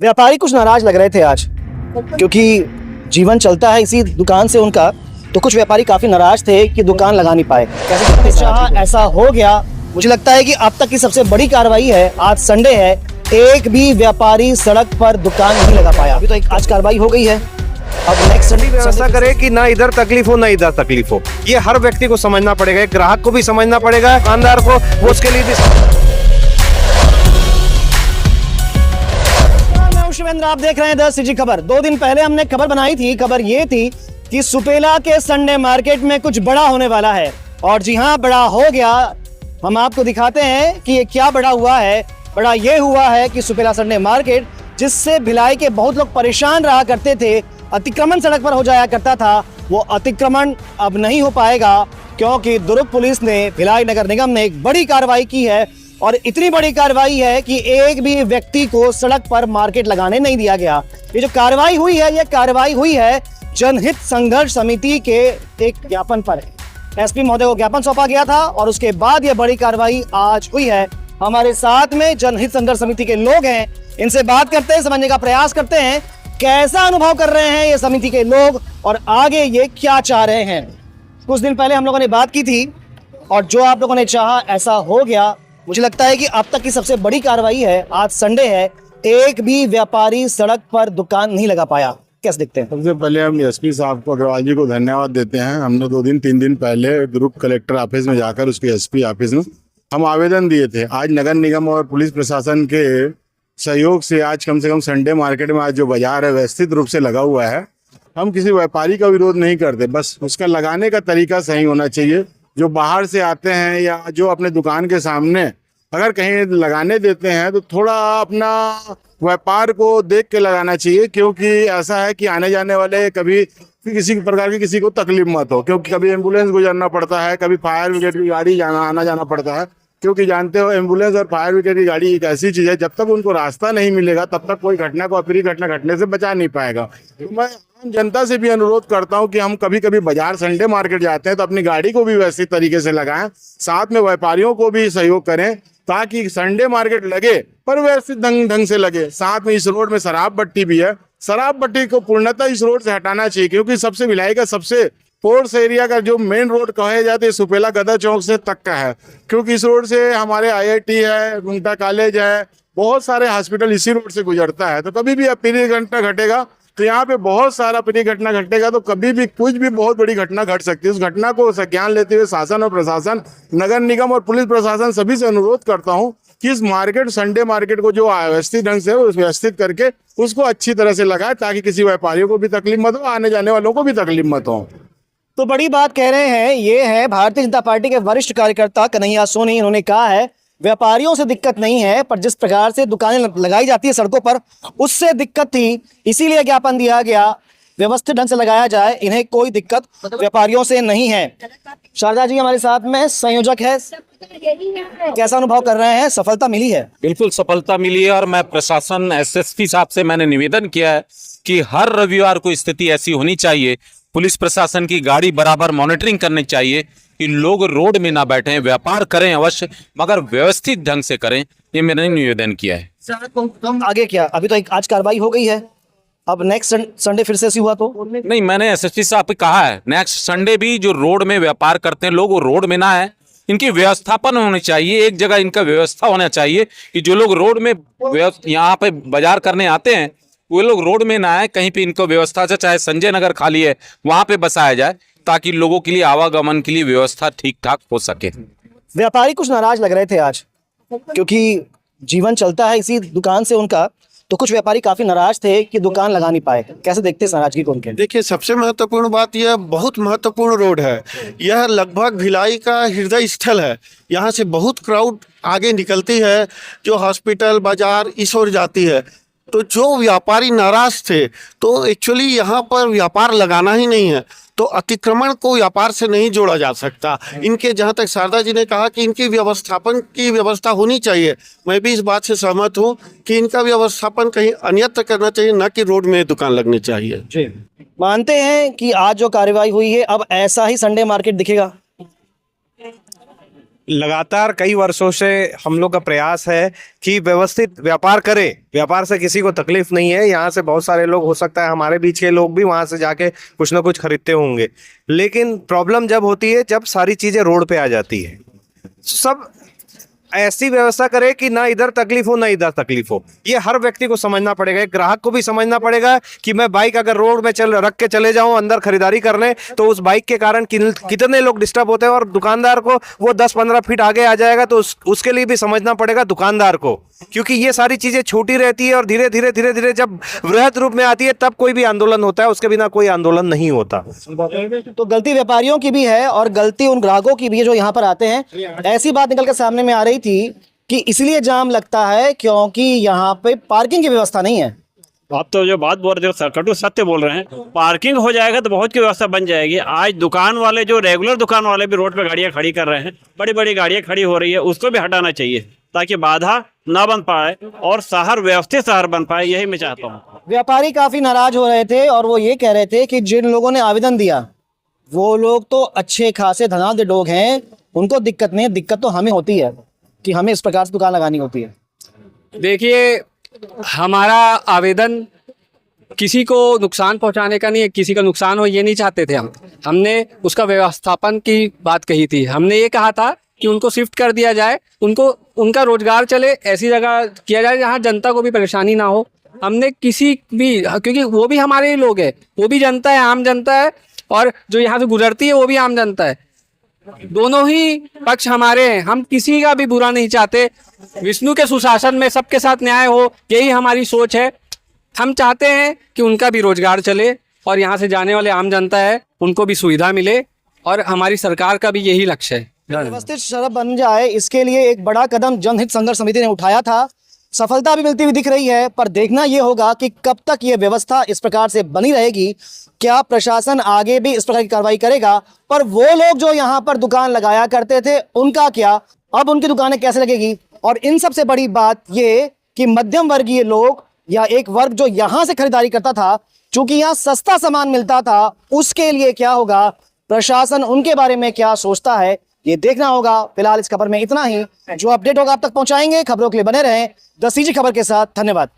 व्यापारी कुछ नाराज लग रहे थे आज, क्योंकि जीवन चलता है इसी दुकान से उनका। तो कुछ व्यापारी काफी नाराज थे कि दुकान लगा नहीं पाए। कैसे चाहा ऐसा हो गया। मुझे लगता है कि अब तक की सबसे बड़ी कार्रवाई है। आज संडे है, एक भी व्यापारी सड़क पर दुकान नहीं लगा पाया। अभी तो आज कार्रवाई हो गई है। अब नेक्स्ट संडे व्यवस्था करे कि ना इधर तकलीफ हो ना इधर तकलीफ हो। ये हर व्यक्ति को समझना पड़ेगा, एक ग्राहक को भी समझना पड़ेगा, दुकानदार को, वो उसके लिए भी। शिवेंद्र, आप देख रहे हैं 10 सिटी खबर। 2 दिन पहले हमने खबर बनाई थी। खबर ये थी कि सुपेला के संडे मार्केट में कुछ बड़ा होने वाला है। और जी हाँ, बड़ा हो गया। हम आपको दिखाते हैं कि ये क्या बड़ा हुआ है। बड़ा ये हुआ है कि सुपेला संडे मार्केट, जिससे भिलाई के बहुत लोग परेशान रहा करते थे, अतिक्रमण सड़क पर हो जाया करता था, वो अतिक्रमण अब नहीं हो पाएगा, क्योंकि दुर्ग पुलिस ने, भिलाई नगर निगम ने एक बड़ी कार्रवाई की है। और इतनी बड़ी कार्रवाई है कि एक भी व्यक्ति को सड़क पर मार्केट लगाने नहीं दिया गया। ये जो कार्रवाई हुई है, ये कार्रवाई हुई है जनहित संघर्ष समिति के एक ज्ञापन पर। एसपी महोदय को ज्ञापन सौंपा गया था और उसके बाद ये बड़ी कार्रवाई आज हुई है। हमारे साथ में जनहित संघर्ष समिति के लोग हैं, इनसे बात करते हैं, समझने का प्रयास करते हैं कैसा अनुभव कर रहे हैं ये समिति के लोग और आगे ये क्या चाह रहे हैं। कुछ दिन पहले हम लोगों ने बात की थी और जो आप लोगों ने चाहा ऐसा हो गया। मुझे लगता है कि अब तक की सबसे बड़ी कार्रवाई है। आज संडे है, एक भी व्यापारी सड़क पर दुकान नहीं लगा पाया। कैसे देखते हैं? सबसे पहले हम एसपी साहब को, अग्रवाल जी को धन्यवाद देते हैं। हमने 2-3 दिन पहले ग्रुप कलेक्टर ऑफिस में जाकर उसके एसपी ऑफिस में हम आवेदन दिए थे। आज नगर निगम और पुलिस प्रशासन के सहयोग से आज कम से कम संडे मार्केट में आज जो बाजार है व्यवस्थित रूप से लगा हुआ है। हम किसी व्यापारी का विरोध नहीं करते, बस उसका लगाने का तरीका सही होना चाहिए। जो बाहर से आते हैं या जो अपने दुकान के सामने अगर कहीं लगाने देते हैं तो थोड़ा अपना व्यापार को देख के लगाना चाहिए, क्योंकि ऐसा है कि आने जाने वाले कभी किसी प्रकार की किसी को तकलीफ मत हो, क्योंकि कभी एम्बुलेंस गुजरना पड़ता है, कभी फायर ब्रिगेड की गाड़ी आना जाना पड़ता है। क्योंकि जानते हो एम्बुलेंस और फायर ब्रिगेड की गाड़ी एक ऐसी चीज़ है, जब तक उनको रास्ता नहीं मिलेगा तब तक कोई घटना को, अप्रिय घटना घटने से बचा नहीं पाएगा। तो मैं आम जनता से भी अनुरोध करता हूं कि हम कभी कभी बाजार संडे मार्केट जाते हैं तो अपनी गाड़ी को भी व्यवस्थित तरीके से लगाएं, साथ में व्यापारियों को भी सहयोग करें ताकि संडे मार्केट लगे पर व्यवस्थित ढंग से लगे। साथ में इस रोड में शराब भट्टी भी है, शराब भट्टी को पूर्णतः इस रोड से हटाना चाहिए, क्योंकि सबसे भिलाई का सबसे फोर्स एरिया का जो मेन रोड कहे जाते हैं सुपेला गदा चौक से तक का है, क्योंकि इस रोड से हमारे IIT है, गुंटा कॉलेज है, बहुत सारे हॉस्पिटल इसी रोड से गुजरता है। तो कभी भी अप्रिय घटना घटेगा तो यहाँ पे बहुत सारा अप्रिय घटना घटेगा, तो कभी भी कुछ भी बहुत बड़ी घटना घट सकती है। उस घटना को संज्ञान लेते हुए शासन और प्रशासन, नगर निगम और पुलिस प्रशासन सभी से अनुरोध करता हूँ कि इस मार्केट, संडे मार्केट को जो व्यवस्थित ढंग से व्यवस्थित करके उसको अच्छी तरह से लगाए, ताकि किसी व्यापारियों को भी तकलीफ मत हो, आने जाने वालों को भी तकलीफ मत हो। तो बड़ी बात कह रहे हैं, ये है भारतीय जनता पार्टी के वरिष्ठ कार्यकर्ता कन्हैया सोनी। इन्होंने कहा है व्यापारियों से दिक्कत नहीं है, पर जिस प्रकार से दुकानें लगाई जाती है सड़कों पर, उससे दिक्कत थी, इसीलिए ज्ञापन दिया गया, व्यवस्थित ढंग से लगाया जाए। इन्हें कोई दिक्कत व्यापारियों से नहीं है। शारदा जी हमारे साथ में संयोजक है, कैसा अनुभव कर रहे हैं? सफलता मिली है? बिल्कुल सफलता मिली है और मैं प्रशासन, SSP साहब से मैंने निवेदन किया है कि हर रविवार को स्थिति ऐसी होनी चाहिए, पुलिस प्रशासन की गाड़ी बराबर मॉनिटरिंग करनी चाहिए कि लोग रोड में ना बैठे, व्यापार करें अवश्य, मगर व्यवस्थित ढंग से करें। ये मैंने निवेदन किया है। आगे क्या? अभी तो आज कार्रवाई हो गई है, अब नेक्स्ट संडे फिर से ऐसी हुआ तो? नहीं, मैंने SSP साहब से कहा है नेक्स्ट संडे भी जो रोड में व्यापार करते हैं लोग, वो रोड में ना है, इनकी व्यवस्थापन होनी चाहिए। एक जगह इनका व्यवस्था होना चाहिए कि जो लोग रोड में यहाँ पे बाजार करने आते हैं वो लोग रोड में ना आए, कहीं पे इनको व्यवस्था से, चाहे संजय नगर खाली है वहां पे बसाया जाए, ताकि लोगों के लिए आवागमन के लिए व्यवस्था ठीक ठाक हो सके। व्यापारी कुछ नाराज लग रहे थे आज, क्योंकि जीवन चलता है इसी दुकान से उनका। तो कुछ व्यापारी काफी नाराज थे कि दुकान लगा नहीं पाए। कैसे देखते हैं नाराजगी को उनके? देखिए, सबसे महत्वपूर्ण बात, यह बहुत महत्वपूर्ण रोड है। यह लगभग भिलाई का हृदय स्थल है। यहाँ से बहुत क्राउड आगे निकलती है जो हॉस्पिटल, बाजार इस ओर जाती है। तो जो व्यापारी नाराज थे, तो एक्चुअली यहाँ पर व्यापार लगाना ही नहीं है, तो अतिक्रमण को व्यापार से नहीं जोड़ा जा सकता। इनके, जहाँ तक शारदा जी ने कहा कि इनकी व्यवस्थापन की व्यवस्था होनी चाहिए, मैं भी इस बात से सहमत हूँ कि इनका व्यवस्थापन कहीं अन्यत्र करना चाहिए, न कि रोड में दुकान लगनी चाहिए। जी, मानते हैं कि आज जो कार्रवाई हुई है अब ऐसा ही संडे मार्केट दिखेगा? लगातार कई वर्षों से हम लोग का प्रयास है कि व्यवस्थित व्यापार करें, व्यापार से किसी को तकलीफ नहीं है। यहाँ से बहुत सारे लोग, हो सकता है हमारे बीच के लोग भी वहाँ से जाके कुछ ना कुछ खरीदते होंगे, लेकिन प्रॉब्लम जब होती है जब सारी चीज़ें रोड पे आ जाती है। सब ऐसी व्यवस्था करे कि ना इधर तकलीफ हो ना इधर तकलीफ हो। ये हर व्यक्ति को समझना पड़ेगा, एक ग्राहक को भी समझना पड़ेगा कि मैं बाइक अगर रोड में रख के चले जाऊं अंदर खरीदारी करने, तो उस बाइक के कारण कितने लोग डिस्टर्ब होते हैं, और दुकानदार को वो 10-15 फीट आगे आ जाएगा तो उसके लिए भी समझना पड़ेगा दुकानदार को, क्योंकि ये सारी चीजें छोटी रहती है और धीरे धीरे धीरे धीरे जब वृहद रूप में आती है तब कोई भी आंदोलन होता है, उसके बिना कोई आंदोलन नहीं होता। तो गलती व्यापारियों की भी है और गलती उन ग्राहकों की भी है जो यहाँ पर आते हैं। ऐसी बात निकल के सामने में आ रही थी कि इसलिए जाम लगता है क्योंकि यहाँ पे पार्किंग की व्यवस्था नहीं है। आप तो जो बात बोल रहे हो कटु सत्य बोल रहे हैं। पार्किंग हो जाएगा तो बहुत की व्यवस्था बन जाएगी। आज दुकान वाले, जो रेगुलर दुकान वाले भी रोड पे गाड़ियाँ खड़ी कर रहे हैं, बड़ी बड़ी गाड़ियाँ खड़ी हो रही है, उसको भी हटाना चाहिए ताकि बाधा ना बन पाए और शहर व्यवस्थित शहर बन पाए, यही मैं चाहता हूँ। व्यापारी काफी नाराज हो रहे थे और वो ये कह रहे थे कि जिन लोगों ने आवेदन दिया वो लोग तो अच्छे खासे धनाढ्य लोग हैं, उनको दिक्कत नहीं है, दिक्कत तो हमें होती है कि हमें इस प्रकार से दुकान लगानी होती है। देखिए, हमारा आवेदन किसी को नुकसान पहुंचाने का नहीं है, किसी का नुकसान हो ये नहीं चाहते थे हमने उसका व्यवस्थापन की बात कही थी। हमने ये कहा था कि उनको शिफ्ट कर दिया जाए, उनका रोजगार चले, ऐसी जगह किया जाए जहाँ जनता को भी परेशानी ना हो। हमने किसी भी, क्योंकि वो भी हमारे ही लोग हैं, वो भी जनता है, आम जनता है, और जो यहाँ से गुजरती है वो भी आम जनता है। दोनों ही पक्ष हमारे हैं, हम किसी का भी बुरा नहीं चाहते। विष्णु के सुशासन में सबके साथ न्याय हो, यही हमारी सोच है। हम चाहते हैं कि उनका भी रोजगार चले और यहाँ से जाने वाले आम जनता है उनको भी सुविधा मिले, और हमारी सरकार का भी यही लक्ष्य है। व्यवस्थित शहर बन जाए, इसके लिए एक बड़ा कदम जनहित संघर्ष समिति ने उठाया था। सफलता भी मिलती हुई दिख रही है, पर देखना ये होगा कि कब तक ये व्यवस्था इस प्रकार से बनी रहेगी। क्या प्रशासन आगे भी इस प्रकार की कार्रवाई करेगा? पर वो लोग जो यहाँ पर दुकान लगाया करते थे उनका क्या, अब उनकी दुकानें कैसे लगेगी? और इन सबसे बड़ी बात ये कि मध्यम वर्गीय लोग या एक वर्ग जो यहाँ से खरीदारी करता था, चूंकि यहाँ सस्ता सामान मिलता था, उसके लिए क्या होगा? प्रशासन उनके बारे में क्या सोचता है, ये देखना होगा। फिलहाल इस खबर में इतना ही। जो अपडेट होगा आप तक पहुंचाएंगे। खबरों के लिए बने रहें द सीजी खबर के साथ। धन्यवाद।